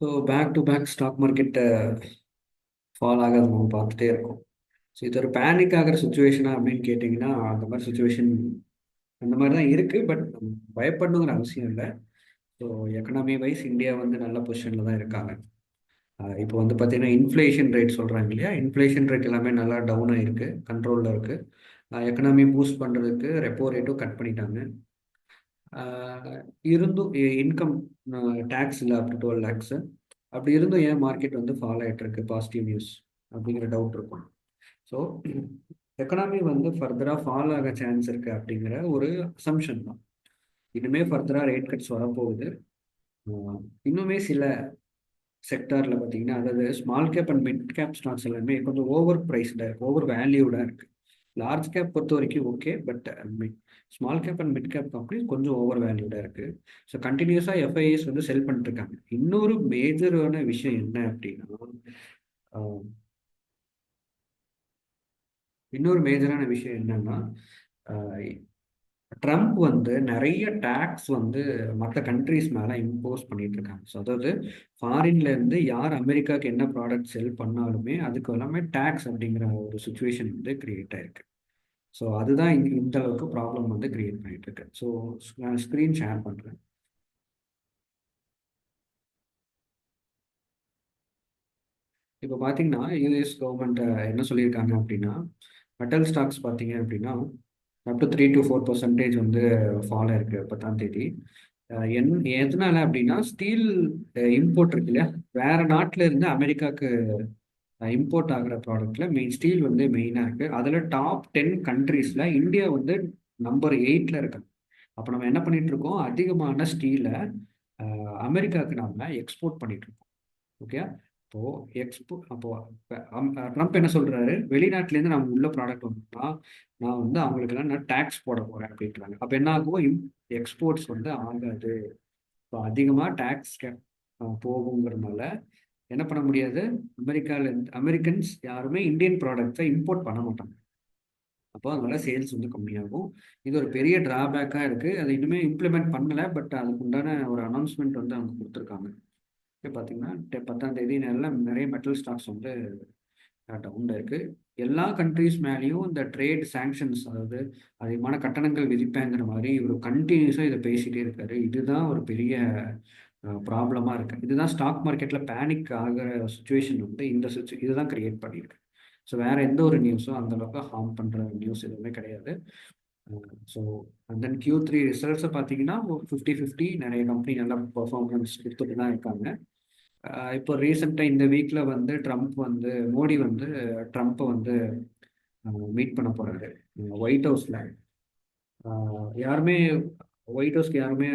So back to back stock market fall ஆகாத நம்ம பார்த்துட்டே இருக்கோம். ஸோ இது ஒரு பேனிக் ஆகிற சுச்சுவேஷனா அப்படின்னு கேட்டிங்கன்னா அந்த மாதிரி சுச்சுவேஷன் அந்த மாதிரி தான் இருக்குது. பட் பயப்படணுங்கிற அவசியம் இல்லை. ஸோ எக்கனாமி வைஸ் இந்தியா வந்து நல்ல பொசிஷனில் தான் இருக்காங்க. இப்போ வந்து பார்த்தீங்கன்னா இன்ஃப்ளேஷன் ரேட் சொல்கிறாங்க இல்லையா, இன்ஃப்ளேஷன் ரேட் எல்லாமே நல்லா டவுன் ஆகிருக்கு, கண்ட்ரோலில் இருக்குது. எக்கனாமி பூஸ்ட் பண்ணுறதுக்கு ரெப்போ ரேட்டும் கட் பண்ணிட்டாங்க. இருந்தும் இன்கம் டேக்ஸ் இல்லை அப் டு 12 lakhs. அப்படி இருந்தும் ஏன் மார்க்கெட் வந்து ஃபால் ஆகிட்டு இருக்கு, பாசிட்டிவ் நியூஸ் அப்படிங்கிற டவுட் இருக்கும். ஸோ எக்கனாமி வந்து ஃபர்தராக ஃபால் ஆக சான்ஸ் இருக்கு அப்படிங்கிற ஒரு அசம்ஷன் தான். இனிமே ஃபர்தராக ரேட் கட்ஸ் வரப்போகுது. ஆஹ் இன்னுமே சில செக்டாரில் பார்த்தீங்கன்னா, அதாவது small cap and mid cap stocks எல்லாமே கொஞ்சம் ஓவர் ப்ரைஸ்டாக இருக்கு, ஓவர் வேல்யூடாக இருக்கு. லார்ஜ் கேப் பொறுத்த வரைக்கும் okay, but small cap and mid cap companies கொஞ்சம் ஓவர் வேல்யூடாக இருக்கு. ஸோ கண்டினியூஸாக எஃப்ஐஎஸ் வந்து செல் பண்ணிட்டு இருக்காங்க. இன்னொரு மேஜரான விஷயம் என்ன அப்படின்னா, ஆஹ் இன்னொரு மேஜரான விஷயம் என்னன்னா, ட்ரம்ப் வந்து நிறைய டேக்ஸ் வந்து மற்ற கண்ட்ரீஸ் மேலே இம்போஸ் பண்ணிட்டு இருக்காங்க. ஸோ அதாவது ஃபாரின்ல இருந்து யார் அமெரிக்காவுக்கு என்ன ப்ராடக்ட் செல் பண்ணாலுமே அதுக்கு எல்லாமே டேக்ஸ் அப்படிங்கிற ஒரு சுச்சுவேஷன் வந்து கிரியேட் ஆயிருக்கு. ஸோ அதுதான் இந்த அளவுக்கு ப்ராப்ளம் வந்து கிரியேட் பண்ணிட்டு இருக்கு. ஸோ நான் ஸ்க்ரீன் ஷேர் பண்ணுறேன். இப்போ பார்த்தீங்கன்னா யூஎஸ் கவர்மெண்ட் என்ன சொல்லியிருக்காங்க அப்படின்னா, மெட்டல் ஸ்டாக்ஸ் பார்த்தீங்க அப்படின்னா அப் டு 3 to 4% வந்து ஃபால் ஆயிருக்கு 10ஆம் தேதி. எதனால அப்படின்னா ஸ்டீல் இம்போர்ட் இருக்கு இல்லையா, வேற நாட்டில இருந்து அமெரிக்காவுக்கு இம்போர்ட் ஆகிற ப்ராடக்ட்ல மெயின் ஸ்டீல் வந்து மெயினாக இருக்கு. அதில் டாப் 10 கண்ட்ரீஸ்ல இந்தியா வந்து நம்பர் 8ல இருக்காங்க. அப்போ நம்ம என்ன பண்ணிட்டு இருக்கோம், அதிகமான ஸ்டீலை அமெரிக்காவுக்கு நாம எக்ஸ்போர்ட் பண்ணிட்டு இருக்கோம். ஓகே. அப்போ அப்போ ட்ரம்ப் என்ன சொல்றாரு, வெளிநாட்டுல இருந்து நம்ம உள்ள ப்ராடக்ட் வந்தோம்னா நான் வந்து அவங்களுக்கெல்லாம் நான் டேக்ஸ் போட போறேன் அப்படின்றாங்க. அப்ப என்ன ஆகும், எக்ஸ்போர்ட்ஸ் வந்து ஆகாது. இப்போ அதிகமா டேக்ஸ் போகுங்கிறதுனால என்ன பண்ண முடியாது, அமெரிக்கால இருந்து அமெரிக்கன்ஸ் யாருமே இந்தியன் ப்ராடக்ட்ஸை இம்போர்ட் பண்ண மாட்டாங்க. அப்போ அதனால சேல்ஸ் வந்து கம்மியாகும். இது ஒரு பெரிய டிராபேக்காக இருக்கு. அதை இன்னுமே இம்ப்ளிமெண்ட் பண்ணல, பட் அதுக்கு உண்டான ஒரு அனௌன்ஸ்மெண்ட் வந்து அவங்க கொடுத்துருக்காங்க. இப்போ பார்த்தீங்கன்னா 10ஆம் தேதி நிறைய மெட்டல் ஸ்டாக்ஸ் வந்து டவுன்ல இருக்கு. எல்லா கண்ட்ரீஸ் மேலேயும் இந்த ட்ரேட் சாங்ஷன்ஸ், அதாவது அதிகமான கட்டணங்கள் விதிப்பேங்கிற மாதிரி இவர் கண்டினியூஸாக இதை பேசிட்டே இருக்காரு. இதுதான் ஒரு பெரிய ப்ராப்ளமாக இருக்கு. இதுதான் ஸ்டாக் மார்க்கெட்ல பேனிக் ஆகிற சுச்சுவேஷன் வந்து இதுதான் கிரியேட் பண்ணியிருக்கு. ஸோ வேற எந்த ஒரு நியூஸும் அந்த அளவுக்கு ஹார்ம் பண்ற நியூஸ் எதுவுமே கிடையாது. ஸோ அண்ட் தென் Q3 ரிசல்ட்ஸை பார்த்தீங்கன்னா 50-50 நிறைய கம்பெனி நல்லா பர்ஃபார்மன்ஸ் கொடுத்துட்டு தான் இருக்காங்க. இப்போ ரீசெண்டாக இந்த வீக்கில் வந்து மோடி வந்து ட்ரம்ப்பை வந்து மீட் பண்ண போறாரு ஒயிட் ஹவுஸில். யாருமே ஒயிட் ஹவுஸ்க்கு யாருமே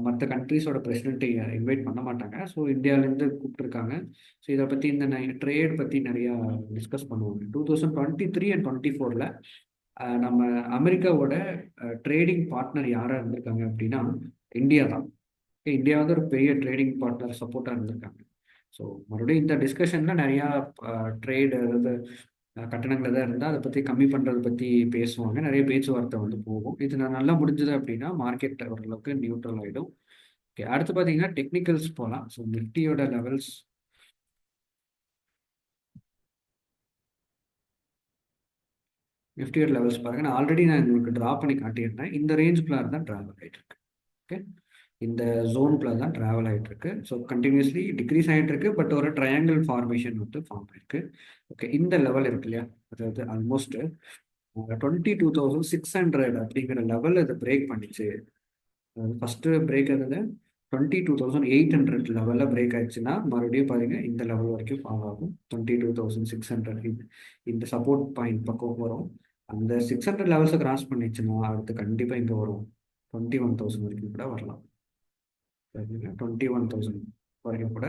மற்ற கண்ட்ரீஸோட பிரசிடென்ட்டை இன்வைட் பண்ண மாட்டாங்க. ஸோ இந்தியாவிலேருந்து கூப்பிட்டுருக்காங்க. ஸோ இதை பற்றி இந்த ட்ரேட் பற்றி நிறையா டிஸ்கஸ் பண்ணுவாங்க. 2023 அண்ட் 2024 நம்ம அமெரிக்காவோட ட்ரேடிங் பார்ட்னர் யாராக இருந்திருக்காங்க அப்படின்னா இந்தியா தான். இந்தியா வந்து ஒரு பெரிய ட்ரேடிங் பார்ட்னர் சப்போர்ட்டாக இருந்திருக்காங்க. ஸோ மறுபடியும் இந்த டிஸ்கஷனில் நிறையா ட்ரேடு, அதாவது கட்டணங்கள் எதாவது இருந்தால் அதை பற்றி கம்மி பண்ணுறதை பற்றி பேசுவாங்க. நிறைய பேச்சுவார்த்தை வந்து போகும். இது நல்லா முடிஞ்சது அப்படின்னா மார்க்கெட் ஓரளவுக்கு நியூட்ரல் ஆகிடும். ஓகே, அடுத்து பார்த்தீங்கன்னா டெக்னிக்கல்ஸ் போகலாம். ஸோ நிஃப்டியோட லெவல்ஸ் பாருங்க. நான் உங்களுக்கு ட்ரா பண்ணி காட்டியிருந்தேன். இந்த ரேஞ்சுக்குள்ளார தான் ட்ராவல் ஆகிட்டு இருக்கு. ஓகே, இந்த ஜோனுக்குள்ள தான் ட்ராவல் ஆகிட்டு இருக்கு. ஸோ கண்டினியூஸ்லி டிக்ரீஸ் ஆகிட்டு இருக்கு, பட் ஒரு ட்ரையாங்கிள் ஃபார்மேஷன் வந்து ஃபார்ம் ஆயிருக்கு. ஓகே, இந்த லெவல் இருக்கு இல்லையா, அதாவது ஆல்மோஸ்ட் 22,600 அப்படிங்கிற லெவல் இதை பிரேக் பண்ணிச்சு. ஃபர்ஸ்ட் பிரேக் ஆனது 22,800 லெவலில் பிரேக் ஆயிடுச்சுன்னா மறுபடியும் பாருங்க இந்த லெவல் வரைக்கும் ஃபால் ஆகும். 22,600 இந்த சப்போர்ட் பாயிண்ட் பக்கம் வரும். அந்த 600 லெவல்ஸை கிராஸ் பண்ணிச்சுன்னா அடுத்து கண்டிப்பாக இங்கே வரும். 21,000 வரைக்கும் கூட வரலாம். 21,000 வரைக்கும் கூட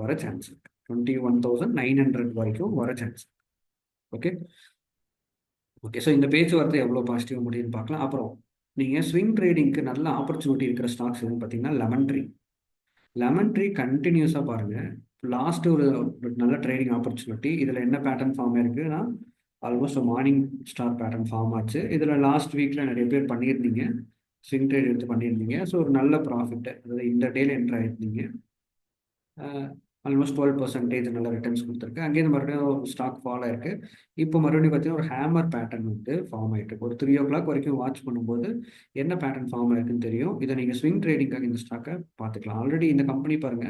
வர சான்ஸ் இருக்கு. 21,900 வரைக்கும் வர சான்ஸ். ஓகே. ஓகே, ஸோ இந்த பேச்சுவார்த்தை எவ்வளோ பாசிட்டிவ் முடியும்னு பார்க்கலாம். அப்புறம் நீங்கள் ஸ்விங் ட்ரேடிங்க்கு நல்ல ஆப்பர்ச்சுனிட்டி இருக்கிற ஸ்டாக்ஸ் எதுன்னு பார்த்தீங்கன்னா லெமன் ட்ரீ கண்டினியூஸாக பாருங்கள். லாஸ்ட் ஒரு நல்ல ட்ரேடிங் ஆப்பர்ச்சுனிட்டி. இதில் என்ன பேட்டர்ன் ஃபார்ம் ஆயிருக்குன்னா almost morning star pattern form ஆச்சு. இதில் லாஸ்ட் வீக்கில் நிறைய பேர் பண்ணியிருந்தீங்க. ஸ்விங் ட்ரேட் எடுத்து பண்ணியிருந்தீங்க. ஸோ ஒரு நல்ல ப்ராஃபிட், அதாவது இந்த டேல என்ட்ரு ஆயிருந்தீங்க. ஆல்மோஸ்ட் 12% நல்ல ரிட்டர்ன்ஸ் கொடுத்துருக்கு. அங்கேருந்து மறுபடியும் ஸ்டாக் ஃபால் ஆயிருக்கு. இப்போ மறுபடியும் பார்த்தீங்கன்னா ஒரு ஹேமர் பேட்டர்ன் வந்து ஃபார்ம் ஆயிட்டு இருக்கு. ஒரு 3 o'clock வரைக்கும் வாட்ச் பண்ணும்போது என்ன பேட்டர்ன் ஃபார்ம் ஆயிருக்குன்னு தெரியும். இதை நீங்கள் ஸ்விங் ட்ரேடிங்காக இந்த ஸ்டாக்கை பார்த்துக்கலாம். ஆல்ரெடி இந்த கம்பெனி பாருங்க,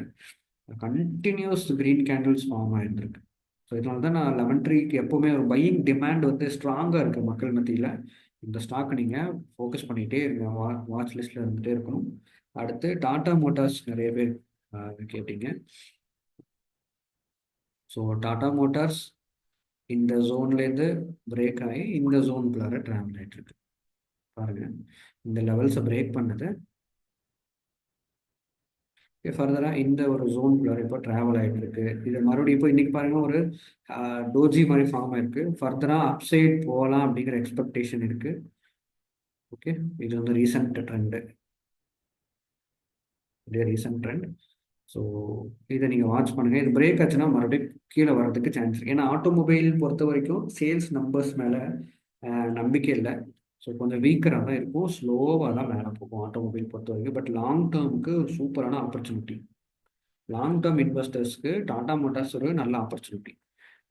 கண்டினியூஸ் கிரீன் கேண்டில்ஸ் ஃபார்ம் ஆயிருந்திருக்கு. ஸோ இதனால தான் நான் லெமன் ட்ரீக்கு எப்போவுமே ஒரு பையிங் டிமாண்ட் வந்து ஸ்ட்ராங்காக இருக்குது மக்கள் மத்தியில். இந்த ஸ்டாக் நீங்கள் ஃபோக்கஸ் பண்ணிகிட்டே இருங்க, வாட்ச் லிஸ்ட்டில் இருந்துகிட்டே இருக்கணும். அடுத்து டாடா மோட்டார்ஸ் நிறைய பேர் கேட்டீங்க. ஸோ டாடா மோட்டார்ஸ் இந்த ஜோன்லேருந்து பிரேக் ஆகி இந்த ஜோனுக்குள்ளார ட்ராவல் ஆகிட்டு இருக்கு. பாருங்க, இந்த லெவல்ஸை பிரேக் பண்ணது ஃபர்தராக இந்த ஒரு ஜோனுக்குள்ளார இப்போ ட்ராவல் ஆகிட்டு இருக்கு. இது மறுபடியும் இப்போ இன்னைக்கு பாருங்க ஒரு டோஜி மாதிரி ஃபார்ம் ஆயிருக்கு. ஃபர்தராக அப்சைட் போகலாம் அப்படிங்கிற எக்ஸ்பெக்டேஷன் இருக்கு. ஓகே, இது வந்து ரீசன்ட் ட்ரெண்டு, இதே ரீசன்ட் ட்ரெண்ட். ஸோ இதை நீங்கள் வாட்ச் பண்ணுங்கள். இது பிரேக் ஆச்சுன்னா மறுபடியும் கீழே வர்றதுக்கு சான்ஸ் இருக்குது. ஏன்னா ஆட்டோமொபைல் பொறுத்த வரைக்கும் சேல்ஸ் நம்பர்ஸ் மேலே நம்பிக்கை இல்லை. ஸோ கொஞ்சம் வீக்கராக தான் இருக்கும், ஸ்லோவாக தான் மேலே போகும் ஆட்டோமொபைல் பொறுத்த வரைக்கும். பட் லாங் டேர்முக்கு ஒரு சூப்பரான ஆப்பர்ச்சுனிட்டி. லாங் டேர்ம் இன்வெஸ்டர்ஸ்க்கு டாடா மோட்டார்ஸ் ஒரு நல்ல ஆப்பர்ச்சுனிட்டி.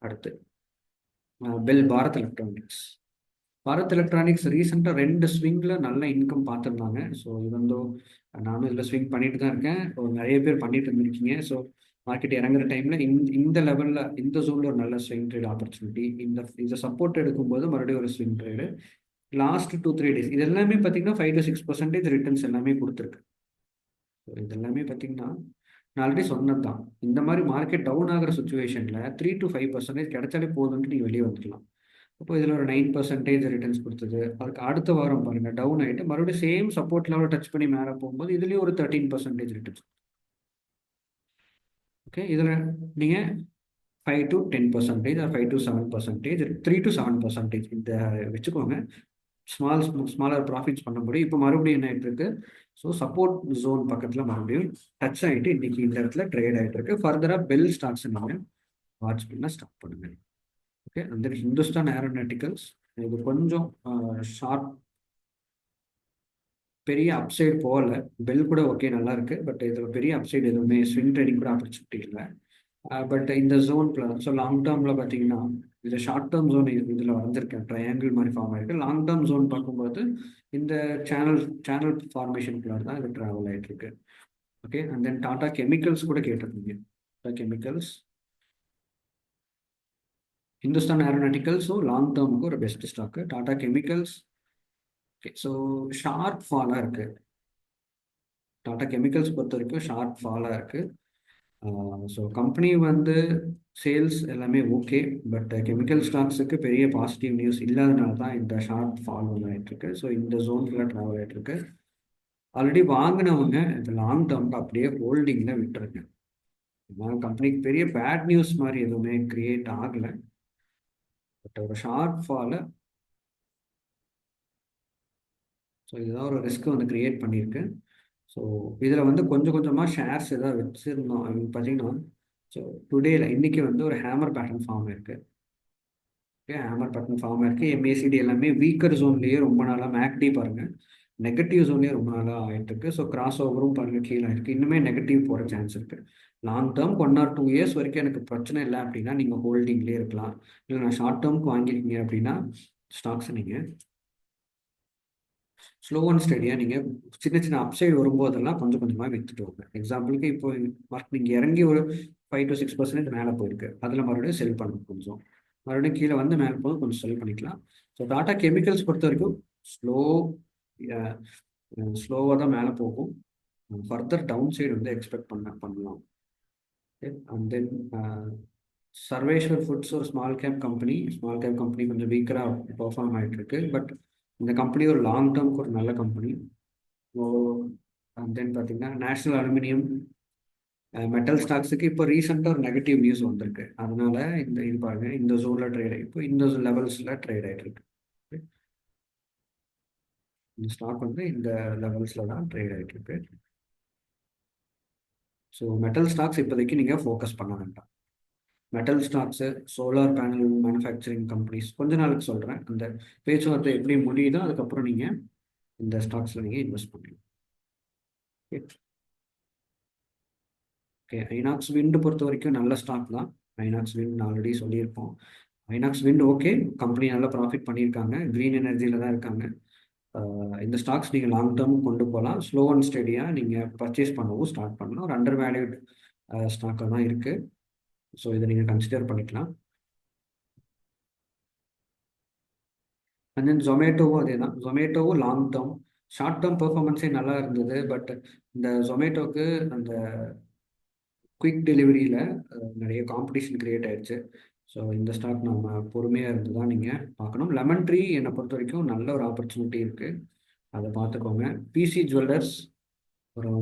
அடுத்து பாரத் எலக்ட்ரானிக்ஸ். பாரத் எலக்ட்ரானிக்ஸ் ரீசெண்டாக 2 ஸ்விங்கில் நல்ல இன்கம் பார்த்துருந்தாங்க. ஸோ இது வந்து நானும் இதில் ஸ்விங் பண்ணிட்டு தான் இருக்கேன். ஸோ நிறைய பேர் பண்ணிட்டு இருந்திருக்கீங்க. ஸோ மார்க்கெட் இறங்குற டைமில் இந்த லெவலில் இந்த ஜோனில் ஒரு நல்ல ஸ்விங் ட்ரேட் ஆப்பர்ச்சுனிட்டி. இதை சப்போர்ட் எடுக்கும்போது மறுபடியும் ஒரு ஸ்விங் ட்ரேடு. லாஸ்ட் 2-3 days இது எல்லாமே பார்த்தீங்கன்னா 5-6% ரிட்டர்ன்ஸ் எல்லாமே கொடுத்துருக்கு. ஸோ இது எல்லாமே பார்த்தீங்கன்னா நான் ஆல்ரெடி சொன்னது தான். இந்த மாதிரி மார்க்கெட் டவுன் ஆகிற சுச்சுவேஷனில் 3-5% கிடைச்சாலே போதும்ட்டு நீங்கள் வெளியே வந்துடலாம். அப்போ இதில் ஒரு 9% ரிட்டர்ன்ஸ் கொடுத்தது. அதுக்கு அடுத்த வாரம் பாருங்கள் டவுன் ஆகிட்டு மறுபடியும் சேம் சப்போர்ட் லெவலில் டச் பண்ணி மேலே போகும்போது இதுலேயும் ஒரு 13% ரிட்டர்ன்ஸ். ஓகே, இதில் நீங்கள் 5-10% ஆர் 5-7%, 3-7% இந்த வச்சுக்கோங்க. ஸ்மாலர் ப்ராஃபிட்ஸ் பண்ண முடியும். இப்போ மறுபடியும் என்ன ஆகிட்டு இருக்கு, ஸோ சப்போர்ட் ஜோன் பக்கத்தில் மறுபடியும் டச் ஆகிட்டு இன்னைக்கு இந்த இடத்துல ட்ரேட் ஆகிட்டு இருக்கு. ஃபர்தராக பெல் ஸ்டாக்ஸ் நீங்கள் வாட்ச் பண்ண ஸ்டார்ட் பண்ணுங்க. ஓகே, அந்த ஹிந்துஸ்தான் ஏரோநாட்டிக்கல்ஸ் இது கொஞ்சம் ஷார்ட், பெரிய அப்சைடு போகல. பெல் கூட ஓகே நல்லா இருக்கு. பட் இதில் பெரிய அப்சைடு எதுவுமே ஸ்விங் ட்ரேடிங் கூட ஆப்பர்ச்சுனிட்டி இல்லை. பட் இந்த ஜோனில் ஸோ லாங் டேர்மில் பார்த்தீங்கன்னா இதில் ஷார்ட் டேர்ம் ஜோன் இதில் வந்திருக்கேன், ட்ரையாங்கிள் மாதிரி ஃபார்ம் ஆயிருக்கு. லாங் டேர்ம் ஜோன் பார்க்கும்போது இந்த சேனல் ஃபார்மேஷனுக்குள்ளார தான் இது ட்ராவல் ஆகிட்டு இருக்கு. Okay, and then Tata chemicals கூட கேட்டிருந்தீங்க. டாடா கெமிக்கல்ஸ், ஹிந்துஸ்தான் ஏரோநாட்டிக்கல்ஸும் லாங் டேர்முக்கு ஒரு best stock. Tata chemicals okay, so sharp ஃபாலாக இருக்கு. டாடா கெமிக்கல்ஸ் பொறுத்த வரைக்கும் ஷார்ப் ஃபாலாக இருக்கு. ஸோ கம்பெனி வந்து சேல்ஸ் எல்லாமே ஓகே. பட் கெமிக்கல் ஸ்டாக்ஸுக்கு பெரிய பாசிட்டிவ் நியூஸ் இல்லாதனால தான் இந்த ஷார்ப் ஃபால் ஒன்று ஆகிட்டுருக்கு. ஸோ இந்த ஜோன்ஸில் ட்ராவல் ஆகிட்டுருக்கு. ஆல்ரெடி வாங்கினவங்க இந்த லாங் டேர்முக்கு அப்படியே ஹோல்டிங்கில் விட்டுருங்க. கம்பெனிக்கு பெரிய பேட் நியூஸ் மாதிரி எதுவுமே கிரியேட் ஆகலை. பட் ஒரு ஷார்ப் ஃபாலை, ஸோ இதுதான் ஒரு ரிஸ்க் வந்து கிரியேட் பண்ணியிருக்கு. ஸோ இதில் வந்து கொஞ்சம் கொஞ்சமாக ஷேர்ஸ் எதாவது வச்சுருந்தோம். அது பார்த்தீங்கன்னா ஸோ டுடேல இன்னைக்கு வந்து ஒரு ஹேமர் பேட்டர்ன் ஃபார்ம் ஆயிருக்கு. ஓகே, ஹேமர் பேட்டர்ன் ஃபார்ம் ஆயிருக்கு. எம்ஏசிடி எல்லாமே வீக்கர் ஜோன்லேயே ரொம்ப நாளாக, மேக்டி பாருங்க நெகட்டிவ் ஜோன்லேயே ரொம்ப நாளாக ஆகிட்டு இருக்கு. ஸோ கிராஸ் ஓவரும் பாருங்க கீழே இருக்குது. இன்னுமே நெகட்டிவ் போகிற சான்ஸ் இருக்குது. லாங் டேர்ம் 1 or 2 years வரைக்கும் எனக்கு பிரச்சனை இல்லை அப்படின்னா நீங்கள் ஹோல்டிங்லேயே இருக்கலாம். இல்லை நான் ஷார்ட் டேர்முக்கு வாங்கியிருக்கீங்க அப்படின்னா ஸ்டாக்ஸை நீங்கள் ஸ்லோ அண்ட் ஸ்டடியாக நீங்கள் சின்ன சின்ன அப்சைடு வரும்போதெல்லாம் கொஞ்சம் கொஞ்சமாக விற்றுட்டு வாங்க. எக்ஸாம்பிளுக்கு இப்போ மார்க் நீங்கள் இறங்கி ஒரு 5-6% மேலே போயிருக்கு, அதில் மறுபடியும் செல் பண்ணணும். கொஞ்சம் மறுபடியும் கீழே வந்து மேலே போது கொஞ்சம் செல் பண்ணிக்கலாம். ஸோ டாடா கெமிக்கல்ஸ் பொறுத்த வரைக்கும் ஸ்லோவாக தான் மேலே போகும். ஃபர்தர் டவுன் சைடு வந்து எக்ஸ்பெக்ட் பண்ணலாம். அண்ட் தென் சர்வேஸ்வர் ஃபுட்ஸ் ஒரு ஸ்மால் கேப் கம்பெனி கொஞ்சம் வீக்கராக பெர்ஃபார்ம் ஆகிட்டு இருக்கு. பட் இந்த கம்பெனி ஒரு லாங் டேர்முக்கு ஒரு நல்ல கம்பெனி. அண்ட் தென் பார்த்தீங்கன்னா நேஷனல் அலுமினியம் மெட்டல் ஸ்டாக்ஸுக்கு இப்போ ரீசெண்டாக ஒரு நெகட்டிவ் நியூஸ் வந்திருக்கு. அதனால இது பாருங்க இந்த ஜோனில் ட்ரேட் ஆகி இப்போ இந்த லெவல்ஸில் ட்ரேட் ஆகிட்டு இருக்கு. இந்த ஸ்டாக் வந்து இந்த லெவல்ஸில் தான் ட்ரேட் ஆகிட்டு இருக்கு. ஸோ மெட்டல் ஸ்டாக்ஸ் இப்போதைக்கு நீங்கள் ஃபோக்கஸ் பண்ண வேண்டாம். Metal stocks, solar panel manufacturing companies கொஞ்ச நாளுக்கு சொல்கிறேன். அந்த பேச்சுவார்த்தை எப்படி முடியுதோ அதுக்கப்புறம் நீங்கள் இந்த ஸ்டாக்ஸில் நீங்கள் இன்வெஸ்ட் பண்ணுறீங்க. ஓகே, ஐநாக்ஸ் விண்ட் பொறுத்த வரைக்கும் நல்ல ஸ்டாக் தான். ஐநாக்ஸ் விண்ட் ஆல்ரெடி சொல்லியிருப்போம். ஐநாக்ஸ் விண்ட் ஓகே, கம்பெனி நல்லா ப்ராஃபிட் பண்ணியிருக்காங்க, க்ரீன் எனர்ஜியில் தான் இருக்காங்க. இந்த ஸ்டாக்ஸ் நீங்கள் லாங் டேர்ம் கொண்டு போகலாம். ஸ்லோ அண்ட் ஸ்டெடியாக நீங்கள் பர்ச்சேஸ் பண்ணவும் ஸ்டார்ட் பண்ணலாம். ஒரு அண்டர் வேல்யூட் ஸ்டாக்காக தான் இருக்குது. ஸோ இதை நீங்கள் கன்சிடர் பண்ணிக்கலாம். அண்ட் தென் ஜொமேட்டோவும் அதே தான். ஜொமேட்டோவும் லாங் டேர்ம், ஷார்ட் டேர்ம் பெர்ஃபார்மன்ஸே நல்லா இருந்தது. பட் இந்த ஜொமேட்டோக்கு அந்த குயிக் டெலிவரியில் நிறைய காம்படிஷன் கிரியேட் ஆயிடுச்சு. ஸோ இந்த ஸ்டாக் நம்ம பொறுமையாக இருந்து தான் நீங்கள் பார்க்கணும். லெமன் ட்ரீ என்னை பொறுத்த வரைக்கும் நல்ல ஒரு ஆப்பர்ச்சுனிட்டி இருக்குது, அதை பார்த்துக்கோங்க. பிசி ஜுவல்லர்ஸ் ஒரு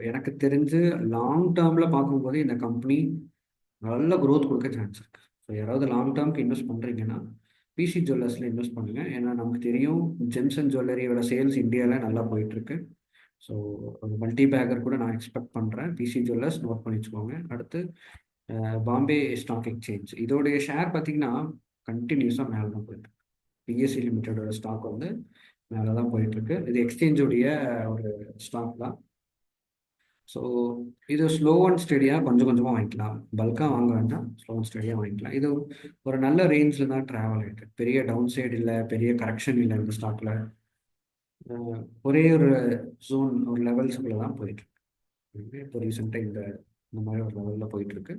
எனக்கு தெரிஞ்சு லாங் டேர்மில் பார்க்கும்போது இந்த கம்பெனி நல்ல growth கொடுக்க சான்ஸ் இருக்குது. ஸோ யாராவது லாங் டேர்ம்க்கு இன்வெஸ்ட் பண்ணுறீங்கன்னா பிசி ஜுவல்லர்ஸில் இன்வெஸ்ட் பண்ணுங்கள். ஏன்னா நமக்கு தெரியும் ஜெம்ஸ் அண்ட் ஜுவல்லரியோட சேல்ஸ் இந்தியாவில் நல்லா போயிட்டுருக்கு. ஸோ ஒரு மல்டி பேக்கர் கூட நான் எக்ஸ்பெக்ட் பண்ணுறேன். பிசி ஜுவல்லர்ஸ் நோட் பண்ணி வச்சுக்கோங்க. அடுத்து பாம்பே ஸ்டாக் எக்ஸ்சேஞ்ச், இதோடைய ஷேர் பார்த்தீங்கன்னா கண்டினியூஸாக மேலே தான் போயிட்டுருக்கு. பிஎஸ்சி லிமிட்டடோட ஸ்டாக் வந்து மேலே தான் போயிட்டுருக்கு. இது எக்ஸ்சேஞ்சோடைய ஒரு ஸ்டாக் தான். ஸோ இது ஸ்லோ அண்ட் ஸ்டெடியாக கொஞ்சம் கொஞ்சமாக வாங்கிக்கலாம். பல்காக வாங்க வேண்டாம், ஸ்லோ அண்ட் ஸ்டெடியாக வாங்கிக்கலாம். இது ஒரு நல்ல ரேஞ்சில் தான் ட்ராவல் ஆகிட்டு, பெரிய டவுன் சைடு இல்லை, பெரிய கரெக்ஷன் இல்லை. இந்த ஸ்டாக்கில் ஒரே ஒரு ஜோன், ஒரு லெவல்ஸுக்குள்ளே தான் போயிட்டுருக்கு. இப்போ ரீசெண்டாக இந்த மாதிரி ஒரு லெவலில் போயிட்டுருக்கு.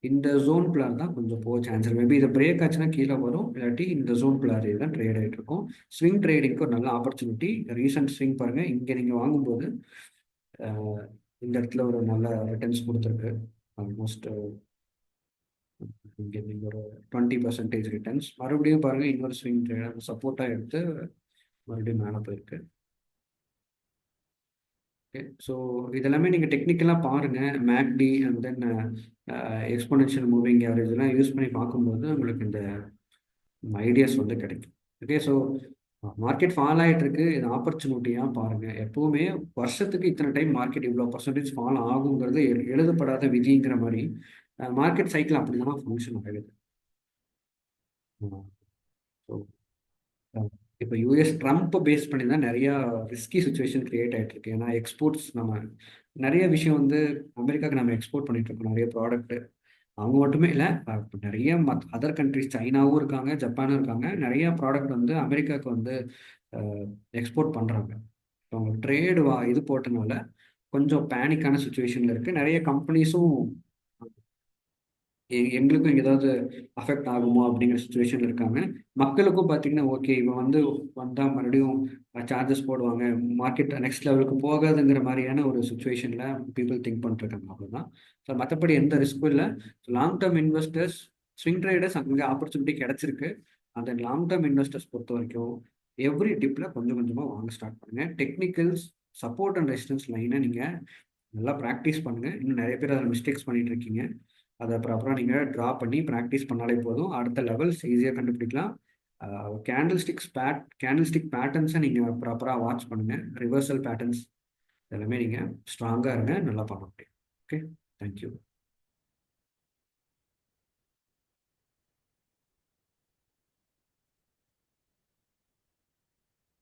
இந்த ஜோன் பிளார் தான் கொஞ்சம் போக சான்ஸ் இருக்குது. மேபி இதை பிரேக் ஆச்சுன்னா கீழே வரும், இல்லாட்டி இந்த ஜோன் பிளார் தான் ட்ரேட் ஆகிட்டு இருக்கும். ஸ்விங் ட்ரேடிங்க்கு ஒரு நல்ல ஆப்பர்ச்சுனிட்டி. ரீசெண்ட் ஸ்விங் பாருங்கள், இங்கே நீங்கள் வாங்கும்போது இந்த இடத்துல ஒரு நல்ல ரிட்டர்ன்ஸ் கொடுத்துருக்கு. ஆல்மோஸ்ட் இங்கே நீங்கள் ஒரு 20% ரிட்டர்ன்ஸ். மறுபடியும் பாருங்கள், இன்னொரு ஸ்விங் ட்ரேட் சப்போர்ட்டாக எடுத்து மறுபடியும் மேலே போயிருக்கு. ஓகே, ஸோ இதெல்லாமே நீங்கள் டெக்னிக்கலாக பாருங்கள். McD and then exponential moving average எல்லாம் யூஸ் பண்ணி பார்க்கும்போது உங்களுக்கு இந்த ஐடியாஸ் வந்து கிடைக்கும். ஓகே, ஸோ மார்க்கெட் ஃபால் ஆகிட்டு இருக்கு, இது ஆப்பர்ச்சுனிட்டியாக பாருங்கள். எப்போவுமே வருஷத்துக்கு இத்தனை டைம் மார்க்கெட் இவ்வளோ பர்சன்டேஜ் ஃபால் ஆகுங்கிறது எழுதப்படாத விதிங்கிற மாதிரி மார்க்கெட் சைக்கிள் அப்படி தான் ஃபங்க்ஷன் ஆகுது. ஸோ இப்போ யூஎஸ் ட்ரம்ப்பை பேஸ் பண்ணி தான் நிறையா ரிஸ்கி சுச்சுவேஷன் கிரியேட் ஆகிட்டு இருக்கு. ஏன்னா எக்ஸ்போர்ட்ஸ் நம்ம நிறைய விஷயம் வந்து அமெரிக்காவுக்கு நம்ம எக்ஸ்போர்ட் பண்ணிட்டு இருக்கோம், நிறைய ப்ராடக்ட்டு. அவங்க மட்டுமே இல்லை, நிறைய அதர் கண்ட்ரிஸ், சைனாவும் இருக்காங்க, ஜப்பானும் இருக்காங்க. நிறைய ப்ராடக்ட் வந்து அமெரிக்காவுக்கு வந்து எக்ஸ்போர்ட் பண்ணுறாங்க. இப்போ அவங்க ட்ரேடு இது போட்டனால கொஞ்சம் பேனிக்கான சுச்சுவேஷனில் இருக்குது. நிறைய கம்பெனிஸும் எங்களுக்கும் ஏதாவது அஃபெக்ட் ஆகுமோ அப்படிங்கிற சுச்சுவேஷனில் இருக்காங்க. மக்களுக்கும் பார்த்தீங்கன்னா ஓகே, இவன் வந்து வந்தால் மறுபடியும் சார்ஜஸ் போடுவாங்க, மார்க்கெட் நெக்ஸ்ட் லெவலுக்கு போகாதுங்கிற மாதிரியான ஒரு சுச்சுவேஷனில் பீப்புள் திங்க் பண்ணிருக்காங்க, அவ்வளோதான். ஸோ மற்றபடி எந்த ரிஸ்க்கும் இல்லை. Long term investors, swing traders அங்கே ஆப்பர்ச்சுனிட்டி கிடச்சிருக்கு. அந்த லாங் டேர்ம் இன்வெஸ்டர்ஸ் பொறுத்த வரைக்கும் எவ்ரி டிப்பில் கொஞ்சம் கொஞ்சமாக வாங்க ஸ்டார்ட் பண்ணுங்கள். டெக்னிக்கல்ஸ், சப்போர்ட் அண்ட் ரெசிஸ்டன்ஸ் லைனை நீங்கள் நல்லா ப்ராக்டிஸ் பண்ணுங்கள். இன்னும் நிறைய பேர் அதில் மிஸ்டேக்ஸ் பண்ணிட்டு இருக்கீங்க. அதை ப்ராப்பராக நீங்கள் ட்ரா பண்ணி ப்ராக்டிஸ் பண்ணாலே போதும். அடுத்த லெவல்ஸ் ஈஸியாக கண்டுபிடிக்கலாம். கேண்டில்ஸ்டிக் பேட்டர்ன்ஸை நீங்கள் ப்ராப்பராக வாட்ச் பண்ணுங்கள். ரிவர்சல் பேட்டர்ன்ஸ் எல்லாமே நீங்கள் ஸ்ட்ராங்காக இருங்க, நல்லா பண்ண முடியும். Okay, thank you.